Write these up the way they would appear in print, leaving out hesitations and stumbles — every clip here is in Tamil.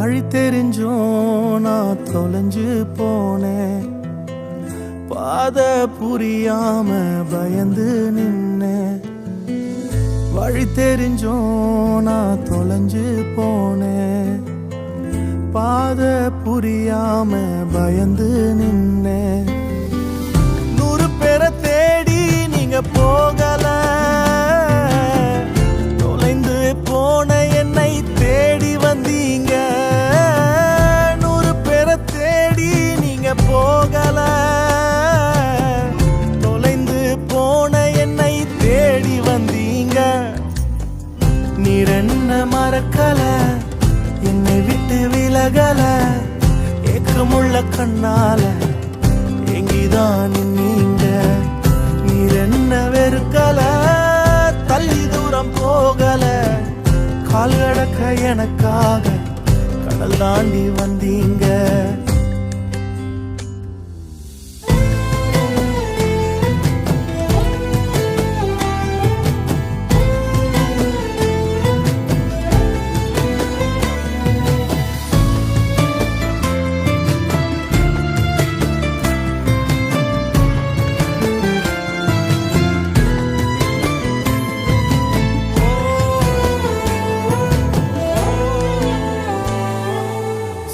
வழி தெரிஞ்சும் நான் தொலைஞ்சு போனேன். பாத புரியாம பயந்து நின்னேன். வழி தெரிஞ்சும் நான் தொலைஞ்சு போனேன். பாத புரியாம பயந்து நின்னேன். 100 பேரை தேடி நீங்க போகல, தொலைந்து போன என்னை தேடி வந்தீங்க. 100 பேரை தேடி நீங்க போகல, தொலைந்து போன என்னை தேடி வந்தீங்க. நீர் என்ன மறக்கல, என்னை விட்டு விலகல, ஏக்கமுள்ள கண்ணால எங்கிதான் நீங்க. நீர் என்ன வெறுக்கல, தள்ளி தூரம் போகல, கால் கடக்க எனக்காக கடல் தாண்டி வந்தீங்க.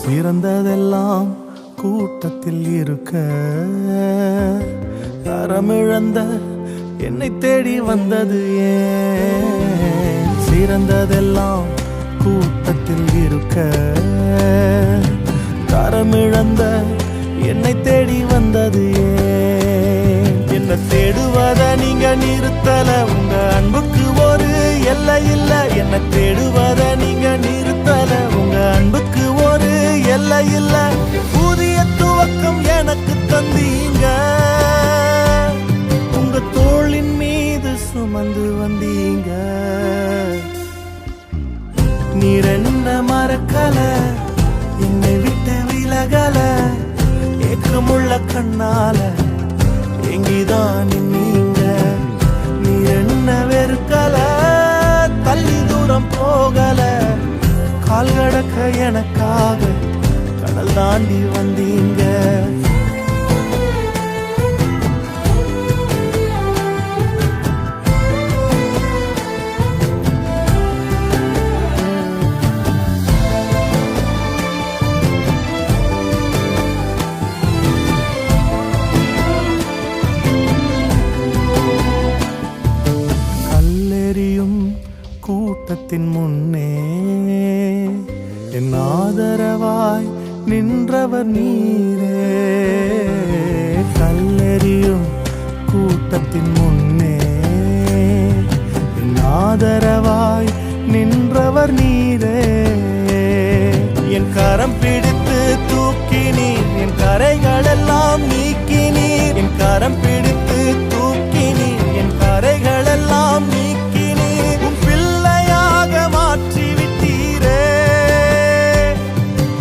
சிறந்ததெல்லாம் கூட்டத்தில் இருக்க, தரமிழந்த என்னை தேடி வந்தது ஏன்? சிறந்ததெல்லாம் கூட்டத்தில் இருக்க, தரமிழந்த என்னை தேடி வந்தது ஏன்? என்ன தேடுவத நீங்க நிறுத்தல, உங்க அன்புக்கு ஒரு எல்லை இல்ல. என்ன தேடுவத நீங்க நிறுத்தல, உங்க அன்புக்கு ஒரு எல்லை இல்ல. புதிய துவக்கம் எனக்கு தந்தீங்க, உங்க தோளின் மீது சுமந்து வந்தீங்க. நீர் என்ன மறக்கல, என்னை விட்டு விலகல, ஏக்கமுள்ள கண்ணால எங்கிதான் நீங்க. நீர் என்ன வெறுக்கல, தள்ளி தூரம் போகல, கால் கடக்க எனக்காக கடல் தாண்டி வந்தீங்க. கல்லெறியும் கூட்டத்தின் முன்னே என் ஆதரவாய் நின்றவர் நீரே. கல்லெறியும் கூட்டத்தின் முன்னே என் ஆதரவாய் நின்றவர் நீரே. என் கரம் பிடித்து தூக்கினீர், என் கரைகளெல்லாம் நீக்கினீர். என் கரம் பிடித்து தூக்கினீர், என் கரைகளெல்லாம் நீக்கினீர். உன் பிள்ளையாக மாற்றி விட்டீரே,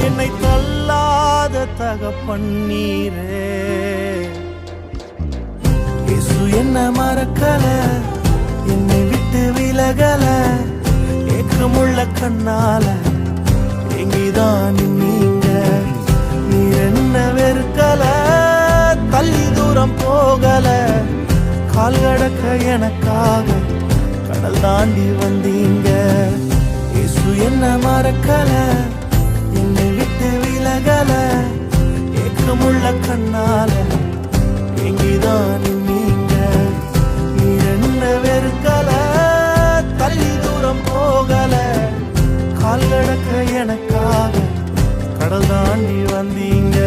என்னை தள்ளாத தகப்பன்னீரே. இயேசு என்ன மறக்கல, என்னை விட்டு விலகல, ஏக்கமுள்ள கண்ணால எங்கிதான் நீங்க. நீர் என்ன வெறுக்கல, தள்ளி தூரம் போகல, கால் கடக்க எனக்காக கடல் தாண்டி வந்தீங்க. இயேசு என்ன மறக்கல, என்னை விட்டு விலகல, ஏக்கமுள்ள கண்ணால எங்கிதான் நீங்க. நீர் என்ன வெறுக்கல, தள்ளி தூரம் போகல, கால் கடக்க எனக்காக கடல் தாண்டி வந்தீங்க.